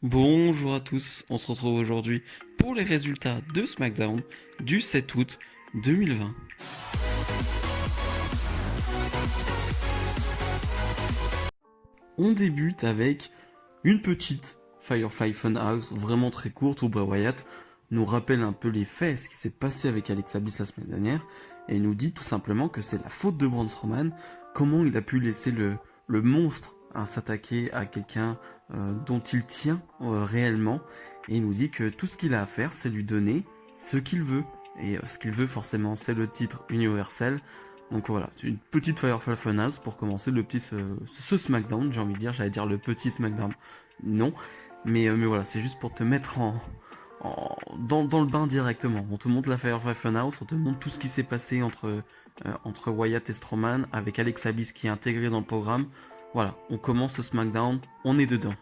Bonjour à tous, on se retrouve aujourd'hui pour les résultats de SmackDown du 7 août 2020. On débute avec une petite Firefly Funhouse vraiment très courte où Bray Wyatt nous rappelle un peu les faits, ce qui s'est passé avec Alexa Bliss la semaine dernière, et il nous dit tout simplement que c'est la faute de Braun Strowman, comment il a pu laisser le monstre s'attaquer à quelqu'un dont il tient réellement, et il nous dit que tout ce qu'il a à faire, c'est lui donner ce qu'il veut, et ce qu'il veut forcément, c'est le titre universel. Donc voilà, c'est une petite Firefly Funhouse pour commencer ce SmackDown, j'ai envie de dire, j'allais dire le petit SmackDown, non, mais voilà, c'est juste pour te mettre dans le bain directement. On te montre la Firefly Funhouse, on te montre tout ce qui s'est passé entre Wyatt et Strowman, avec Alexa Bliss qui est intégré dans le programme. Voilà, on commence ce SmackDown, on est dedans.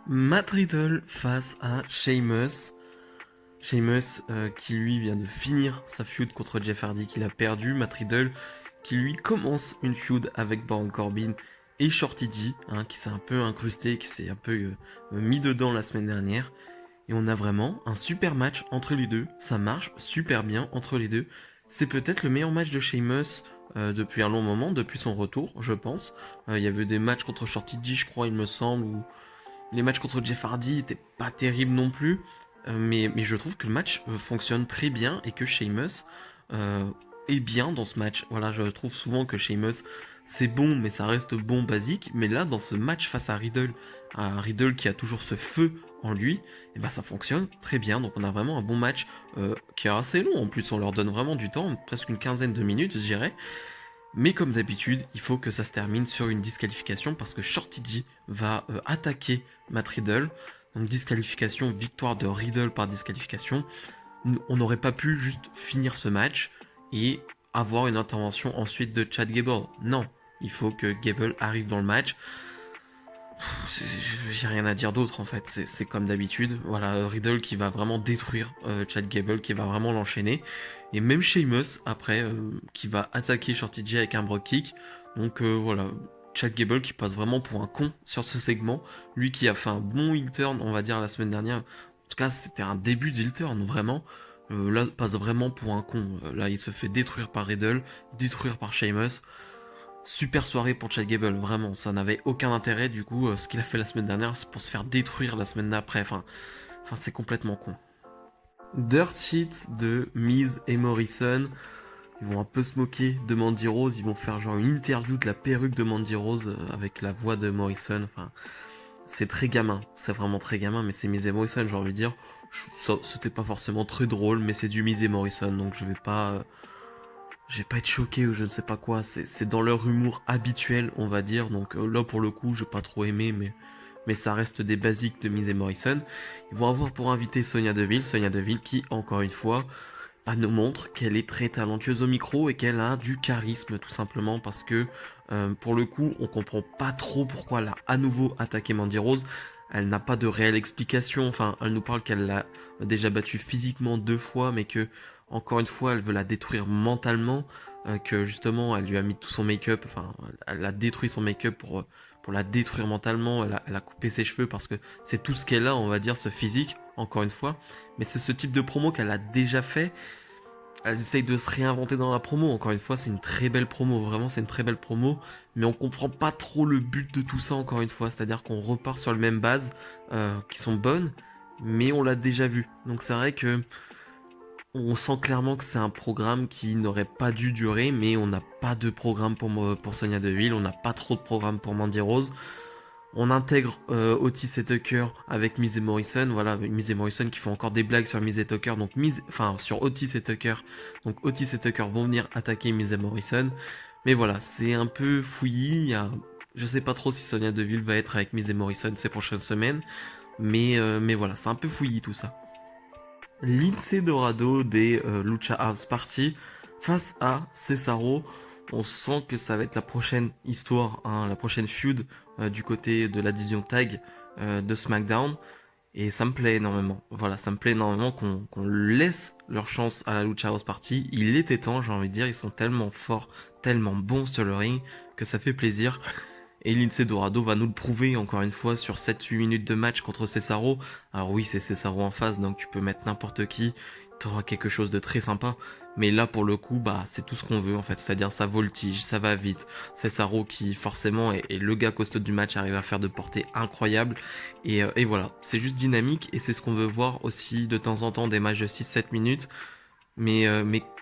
Matt Riddle face à Sheamus. Sheamus qui lui vient de finir sa feud contre Jeff Hardy qu'il a perdu. Matt Riddle qui lui commence une feud avec Baron Corbin et Shorty G, qui s'est un peu incrusté, qui s'est un peu mis dedans la semaine dernière. Et on a vraiment un super match entre les deux. Ça marche super bien entre les deux. C'est peut-être le meilleur match de Sheamus depuis un long moment, depuis son retour, je pense. Il y avait des matchs contre Shorty G, je crois, il me semble, où les matchs contre Jeff Hardy étaient pas terribles non plus. Mais je trouve que le match fonctionne très bien et que Sheamus euh, est bien dans ce match. Voilà, je trouve souvent que Sheamus c'est bon, mais ça reste bon basique. Mais là, dans ce match face à Riddle qui a toujours ce feu en lui, et ben ça fonctionne très bien. Donc on a vraiment un bon match qui est assez long. En plus, on leur donne vraiment du temps, presque une quinzaine de minutes, je dirais. Mais comme d'habitude, il faut que ça se termine sur une disqualification parce que Shorty G va attaquer Matt Riddle. Donc disqualification, victoire de Riddle par disqualification. On n'aurait pas pu juste finir ce match et avoir une intervention ensuite de Chad Gable. Non, il faut que Gable arrive dans le match. J'ai rien à dire d'autre en fait, c'est comme d'habitude. Voilà, Riddle qui va vraiment détruire Chad Gable, qui va vraiment l'enchaîner. Et même Sheamus après, qui va attaquer Shorty J avec un brogue kick. Donc voilà, Chad Gable qui passe vraiment pour un con sur ce segment. Lui qui a fait un bon heel turn, on va dire, la semaine dernière. En tout cas, c'était un début de heel turn, vraiment. Là, passe vraiment pour un con. Là, il se fait détruire par Riddle, détruire par Sheamus. Super soirée pour Chad Gable, vraiment, ça n'avait aucun intérêt du coup, ce qu'il a fait la semaine dernière, c'est pour se faire détruire la semaine d'après, enfin c'est complètement con. Dirt Sheet de Miz et Morrison, ils vont un peu se moquer de Mandy Rose, ils vont faire genre une interview de la perruque de Mandy Rose avec la voix de Morrison, enfin c'est très gamin, c'est vraiment très gamin, mais c'est Miz et Morrison, j'ai envie de dire, c'était pas forcément très drôle, mais c'est du Miz et Morrison, donc je vais pas être choqué ou je ne sais pas quoi, c'est dans leur humour habituel, on va dire. Donc là, pour le coup, j'ai pas trop aimé, mais ça reste des basiques de Miz et Morrison. Ils vont avoir pour inviter Sonia Deville qui, encore une fois, nous montre qu'elle est très talentueuse au micro et qu'elle a du charisme, tout simplement, parce que pour le coup, on comprend pas trop pourquoi elle a à nouveau attaqué Mandy Rose. Elle n'a pas de réelle explication, enfin, elle nous parle qu'elle l'a déjà battue physiquement 2 fois, mais que, encore une fois, elle veut la détruire mentalement, que justement, elle lui a mis tout son make-up, enfin, elle a détruit son make-up pour la détruire mentalement, elle a coupé ses cheveux parce que c'est tout ce qu'elle a, on va dire, ce physique, encore une fois. Mais c'est ce type de promo qu'elle a déjà fait. Elle essaye de se réinventer dans la promo. Encore une fois, c'est une très belle promo. Vraiment, c'est une très belle promo. Mais on comprend pas trop le but de tout ça, encore une fois. C'est-à-dire qu'on repart sur les mêmes bases qui sont bonnes, mais on l'a déjà vu. Donc c'est vrai que on sent clairement que c'est un programme qui n'aurait pas dû durer, mais on n'a pas de programme pour Sonia Deville. On n'a pas trop de programme pour Mandy Rose. On intègre Otis et Tucker avec Miz et Morrison. Voilà, Miz et Morrison qui font encore des blagues sur Miz et Tucker. Donc sur Otis et Tucker. Donc Otis et Tucker vont venir attaquer Miz et Morrison. Mais voilà, c'est un peu fouillis. Je sais pas trop si Sonia Deville va être avec Miz et Morrison ces prochaines semaines. Mais voilà, c'est un peu fouillis tout ça. Lindsay Dorado des Lucha House Party face à Cesaro. On sent que ça va être la prochaine histoire, la prochaine feud du côté de la division tag de SmackDown. Et ça me plaît énormément. Voilà, ça me plaît énormément qu'on laisse leur chance à la Lucha House Party. Il était temps, j'ai envie de dire, ils sont tellement forts, tellement bons sur le ring, que ça fait plaisir. Et Lince Dorado va nous le prouver encore une fois sur 7-8 minutes de match contre Cesaro. Alors oui, c'est Cesaro en face, donc tu peux mettre n'importe qui, t'auras quelque chose de très sympa. Mais là, pour le coup, bah, c'est tout ce qu'on veut en fait, c'est-à-dire ça voltige, ça va vite. Cesaro qui forcément est le gars costaud du match, arrive à faire de portée incroyable. Et voilà, c'est juste dynamique et c'est ce qu'on veut voir aussi de temps en temps des matchs de 6-7 minutes mais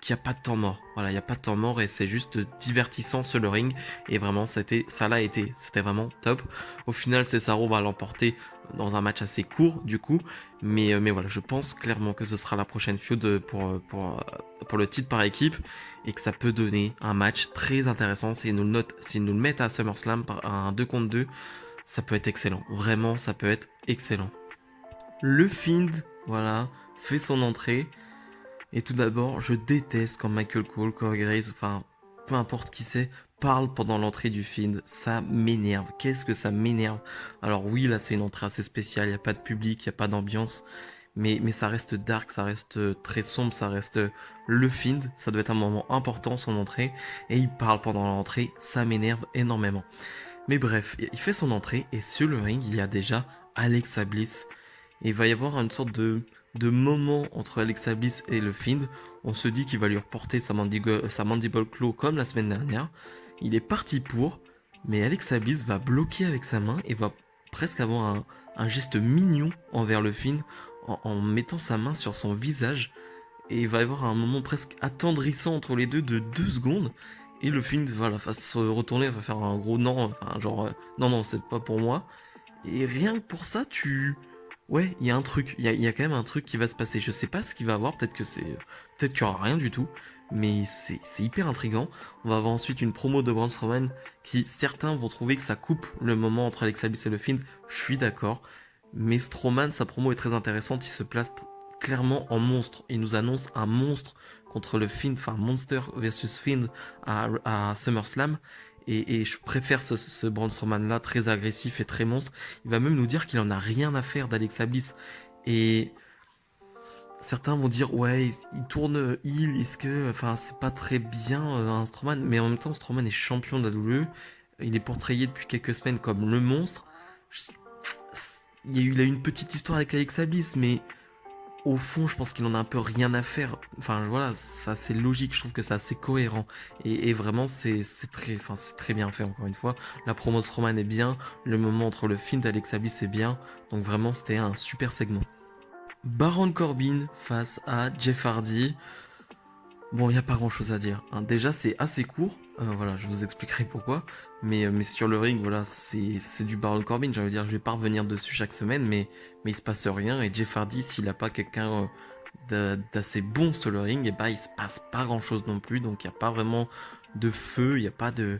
qu'il n'y a pas de temps mort. Voilà, il n'y a pas de temps mort et c'est juste divertissant sur le ring. Et vraiment, ça l'a été. C'était vraiment top. Au final, Cesaro va l'emporter dans un match assez court, du coup. Mais voilà, je pense clairement que ce sera la prochaine feud pour le titre par équipe et que ça peut donner un match très intéressant. S'ils nous le mettent à SummerSlam par un 2 contre 2, ça peut être excellent. Vraiment, ça peut être excellent. Le Fiend, voilà, fait son entrée. Et tout d'abord, je déteste quand Michael Cole, Corey Graves, enfin, peu importe qui c'est, parle pendant l'entrée du film. Ça m'énerve. Qu'est-ce que ça m'énerve. Alors oui, là, c'est une entrée assez spéciale. Il n'y a pas de public, il n'y a pas d'ambiance. Mais ça reste dark, ça reste très sombre, ça reste le Fiend. Ça doit être un moment important, son entrée. Et il parle pendant l'entrée. Ça m'énerve énormément. Mais bref, il fait son entrée. Et sur le ring, il y a déjà Alexa Bliss. Et il va y avoir une sorte de moment entre Alexa Bliss et le Fiend. On se dit qu'il va lui reporter sa mandible claw comme la semaine dernière. Il est parti pour, mais Alexa Bliss va bloquer avec sa main et va presque avoir un geste mignon envers le Fiend en mettant sa main sur son visage. Et il va y avoir un moment presque attendrissant entre les deux de 2 secondes. Et le Fiend va se retourner, va faire un gros non, enfin, genre non, non, c'est pas pour moi. Et rien que pour ça, ouais, il y a un truc, il y a quand même un truc qui va se passer. Je sais pas ce qu'il va avoir, peut-être qu'il y aura rien du tout, mais c'est hyper intriguant. On va avoir ensuite une promo de Braun Strowman qui, certains vont trouver que ça coupe le moment entre Alexa Bliss et le Fiend. Je suis d'accord, mais Strowman, sa promo est très intéressante. Il se place clairement en monstre. Il nous annonce un monstre contre le Fiend, enfin Monster versus Fiend à SummerSlam. Et je préfère ce Braun Strowman là, très agressif et très monstre. Il va même nous dire qu'il en a rien à faire d'Alexa Bliss. Et certains vont dire, ouais, il tourne heel, est-ce que. Enfin, c'est pas très bien un Strowman. Mais en même temps, Strowman est champion de la WWE. Il est portrayé depuis quelques semaines comme le monstre. Il a eu une petite histoire avec Alexa Bliss, mais au fond, je pense qu'il en a un peu rien à faire. Enfin, voilà, c'est assez logique. Je trouve que c'est assez cohérent. Et vraiment, c'est très bien fait, encore une fois. La promo de Strowman est bien. Le moment entre le film d'Alexa Bliss est bien. Donc vraiment, c'était un super segment. Baron Corbin face à Jeff Hardy. Bon, il n'y a pas grand chose à dire, hein. Déjà, c'est assez court. Voilà, je vous expliquerai pourquoi. Mais sur le ring, voilà, c'est du Baron Corbin. J'ai envie de dire, je vais pas revenir dessus chaque semaine, mais il se passe rien. Et Jeff Hardy, s'il n'a pas quelqu'un d'assez bon sur le ring, et bah, il se passe pas grand chose non plus. Donc, il n'y a pas vraiment de feu, il n'y a pas de.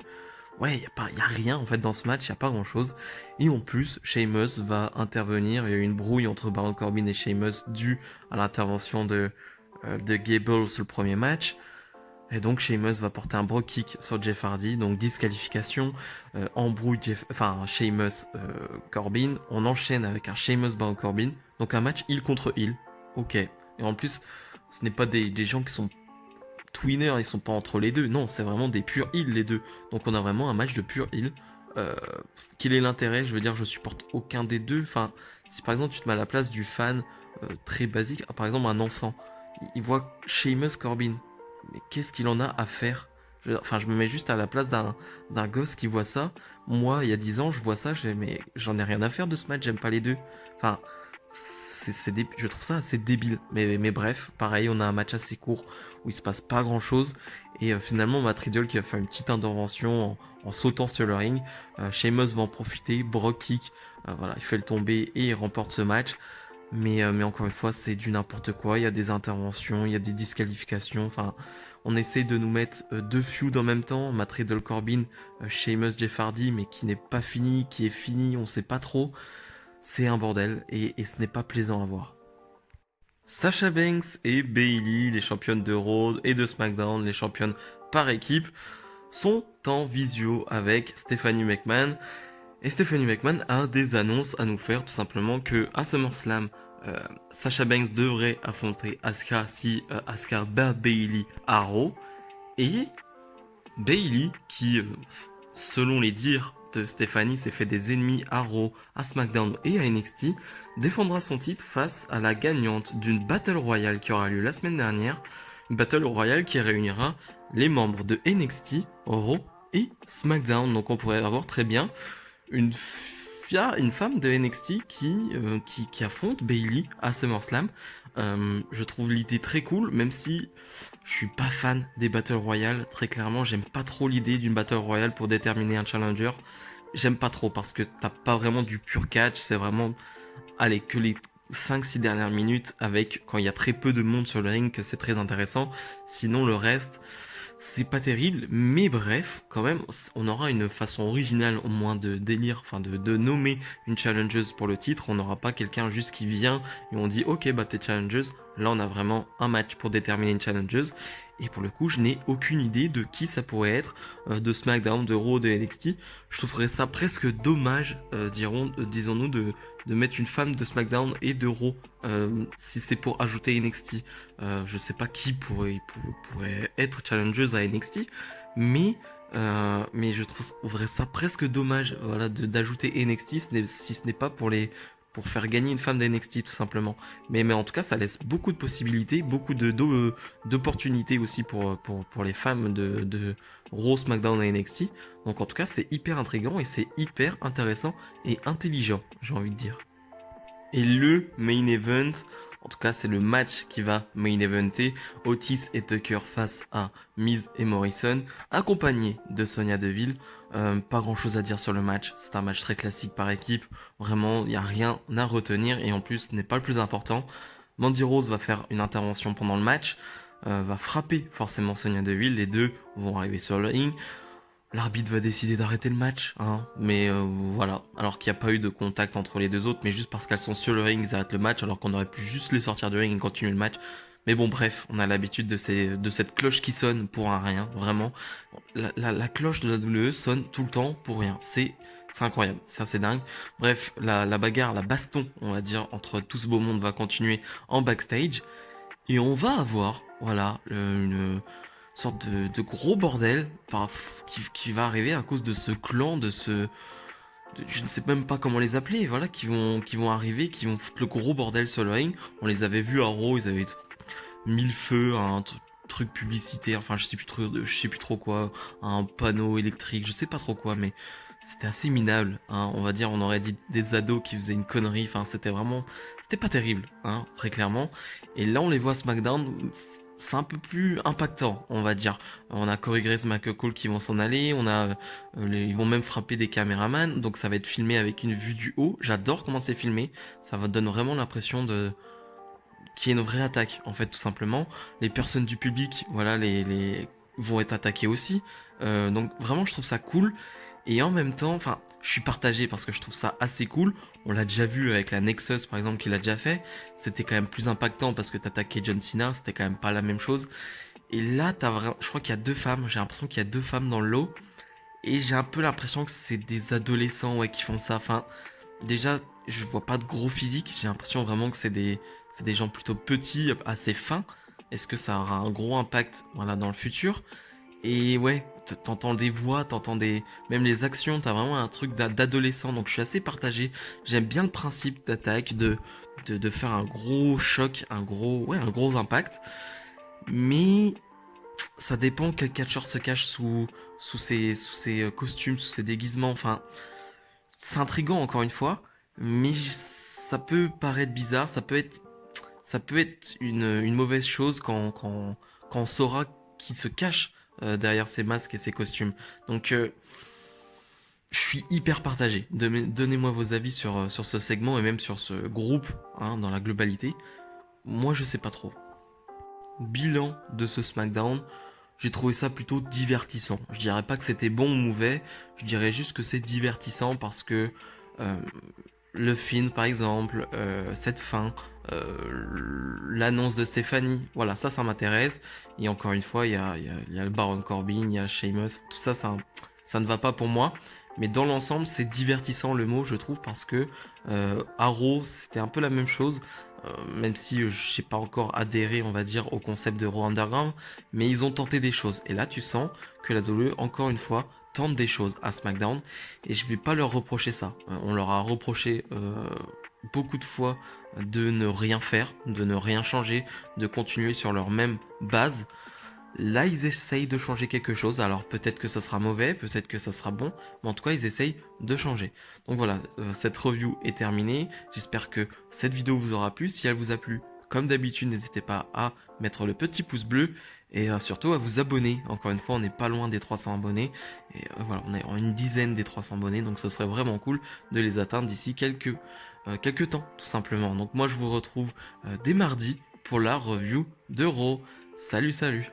Ouais, y a rien en fait dans ce match, il n'y a pas grand chose. Et en plus, Sheamus va intervenir. Il y a eu une brouille entre Baron Corbin et Sheamus due à l'intervention de Gable sur le premier match. Et donc Sheamus va porter un Brogue Kick sur Jeff Hardy, donc disqualification, embrouille Sheamus Corbin. On enchaîne avec un Sheamus Baron Corbin, donc un match heel contre heel. Ok. Et en plus, ce n'est pas des gens qui sont twinners, ils sont pas entre les deux. Non, c'est vraiment des purs heels les deux. Donc on a vraiment un match de pur heel. Euh, Quel est l'intérêt? Je veux dire, je supporte aucun des deux. Enfin, si par exemple tu te mets à la place du fan très basique, par exemple un enfant, il voit Sheamus Corbin, mais qu'est-ce qu'il en a à faire? Enfin, je me mets juste à la place d'un gosse qui voit ça. Moi, il y a 10 ans, je vois ça, mais j'en ai rien à faire de ce match, j'aime pas les deux. Enfin, je trouve ça assez débile. Mais bref, pareil, on a un match assez court où il se passe pas grand chose. Et finalement, Matt Riddle qui va faire une petite intervention en sautant sur le ring. Sheamus va en profiter, Brogue Kick, voilà, il fait le tomber et il remporte ce match. Mais encore une fois, c'est du n'importe quoi. Il y a des interventions, il y a des disqualifications. Enfin, on essaye de nous mettre deux feuds en même temps. Matt Riddle Corbin, Sheamus Jeff Hardy, mais qui n'est pas fini, qui est fini, on sait pas trop. C'est un bordel et ce n'est pas plaisant à voir. Sasha Banks et Bayley, les championnes de Raw et de SmackDown, les championnes par équipe, sont en visio avec Stephanie McMahon. Et Stephanie McMahon a des annonces à nous faire, tout simplement que à SummerSlam, Sasha Banks devrait affronter Asuka si Asuka bat Bayley à Raw. Et Bayley, qui, selon les dires de Stéphanie s'est fait des ennemis à Raw, à SmackDown et à NXT, défendra son titre face à la gagnante d'une Battle Royale qui aura lieu la semaine dernière. Une Battle Royale qui réunira les membres de NXT, Raw et SmackDown. Donc on pourrait avoir très bien une femme de NXT qui affronte Bayley à SummerSlam. Je trouve l'idée très cool, même si je suis pas fan des Battle Royale. Très clairement, j'aime pas trop l'idée d'une Battle Royale pour déterminer un challenger. J'aime pas trop parce que t'as pas vraiment du pur catch, c'est vraiment, allez, que les 5-6 dernières minutes avec quand il y a très peu de monde sur le ring que c'est très intéressant. Sinon le reste, c'est pas terrible, mais bref, quand même, on aura une façon originale au moins de délire, enfin de nommer une challengeuse pour le titre. On n'aura pas quelqu'un juste qui vient et on dit ok bah t'es challengeuse. Là on a vraiment un match pour déterminer une challengeuse. Et pour le coup, je n'ai aucune idée de qui ça pourrait être, de SmackDown, de Raw, de NXT. Je trouverais ça presque dommage, disons-nous, de mettre une femme de SmackDown et de Raw, si c'est pour ajouter NXT. Je sais pas qui pourrait être challengeuse à NXT, mais je trouverais ça presque dommage, voilà, d'ajouter NXT si ce n'est pas pour faire gagner une femme de NXT tout simplement. Mais en tout cas, ça laisse beaucoup de possibilités, beaucoup d'opportunités aussi pour les femmes de Raw, SmackDown et NXT. Donc en tout cas, c'est hyper intriguant et c'est hyper intéressant et intelligent, j'ai envie de dire. Et le main event, en tout cas c'est le match qui va main eventer, Otis et Tucker face à Miz et Morrison, accompagné de Sonya Deville. Pas grand chose à dire sur le match, c'est un match très classique par équipe, vraiment il n'y a rien à retenir et en plus ce n'est pas le plus important. Mandy Rose va faire une intervention pendant le match, va frapper forcément Sonya Deville, les deux vont arriver sur le ring. L'arbitre va décider d'arrêter le match, hein. Mais voilà, alors qu'il n'y a pas eu de contact entre les deux autres, mais juste parce qu'elles sont sur le ring, ils arrêtent le match, alors qu'on aurait pu juste les sortir du ring et continuer le match. Mais bon, bref, on a l'habitude de cette cloche qui sonne pour un rien, vraiment. La cloche de la WWE sonne tout le temps pour rien. C'est incroyable, c'est assez dingue. Bref, la bagarre, la baston, on va dire, entre tout ce beau monde va continuer en backstage. Et on va avoir, voilà, une sorte de gros bordel qui va arriver à cause de ce clan, je ne sais même pas comment les appeler, voilà, qui vont arriver, qui vont foutre le gros bordel sur le ring. On les avait vus à Raw, ils avaient mis le feu à un truc publicitaire, enfin je sais plus trop quoi, à un panneau électrique, je sais pas trop quoi, mais c'était assez minable, hein, on va dire, on aurait dit des ados qui faisaient une connerie, enfin c'était pas terrible, hein, très clairement. Et là on les voit à SmackDown, c'est un peu plus impactant, on va dire. On a Corey Grace, McCall qui vont s'en aller, ils vont même frapper des caméramans, donc ça va être filmé avec une vue du haut. J'adore comment c'est filmé, ça va donner vraiment l'impression qu'il y ait une vraie attaque, en fait, tout simplement. Les personnes du public, voilà, les vont être attaquées aussi. Donc vraiment, je trouve ça cool. Et en même temps, enfin, je suis partagé parce que je trouve ça assez cool. On l'a déjà vu avec la Nexus, par exemple, qui l'a déjà fait. C'était quand même plus impactant parce que t'attaquais John Cena, c'était quand même pas la même chose. Et là, je crois qu'il y a deux femmes. J'ai l'impression qu'il y a deux femmes dans le lot. Et j'ai un peu l'impression que c'est des adolescents, ouais, qui font ça. Enfin, déjà, je vois pas de gros physique. J'ai l'impression vraiment que c'est des gens plutôt petits, assez fins. Est-ce que ça aura un gros impact, voilà, dans le futur? Et ouais, t'entends des voix, même les actions, t'as vraiment un truc d'adolescent. Donc je suis assez partagé. J'aime bien le principe d'attaque, de faire un gros choc, un gros impact. Mais ça dépend quel catcheur se cache sous ses costumes, sous ses déguisements. Enfin, c'est intriguant encore une fois, mais ça peut paraître bizarre, ça peut être une mauvaise chose quand on saura qui se cache derrière ces masques et ces costumes. Donc, je suis hyper partagé. Donnez-moi vos avis sur ce segment et même sur ce groupe, hein, dans la globalité. Moi, je sais pas trop. Bilan de ce SmackDown, j'ai trouvé ça plutôt divertissant. Je dirais pas que c'était bon ou mauvais, je dirais juste que c'est divertissant parce que euh, le film par exemple, cette fin, l'annonce de Stéphanie, voilà, ça m'intéresse. Et encore une fois, il y a le Baron Corbin, il y a Sheamus, tout ça, ça ne va pas pour moi. Mais dans l'ensemble, c'est divertissant le mot, je trouve, parce que Arrow, c'était un peu la même chose. Même si je n'ai pas encore adhéré, on va dire, au concept de Raw Underground, mais ils ont tenté des choses. Et là, tu sens que la WWE, encore une fois, tentent des choses à SmackDown et je vais pas leur reprocher ça. On leur a reproché beaucoup de fois de ne rien faire, de ne rien changer, de continuer sur leur même base. Là, ils essayent de changer quelque chose. Alors peut-être que ça sera mauvais, peut-être que ça sera bon, mais en tout cas, ils essayent de changer. Donc voilà, cette review est terminée. J'espère que cette vidéo vous aura plu. Si elle vous a plu, comme d'habitude, n'hésitez pas à mettre le petit pouce bleu et surtout à vous abonner. Encore une fois, on n'est pas loin des 300 abonnés. Et voilà, on est en une dizaine des 300 abonnés, donc ce serait vraiment cool de les atteindre d'ici quelques temps, tout simplement. Donc moi, je vous retrouve dès mardi pour la review de Raw. Salut, salut!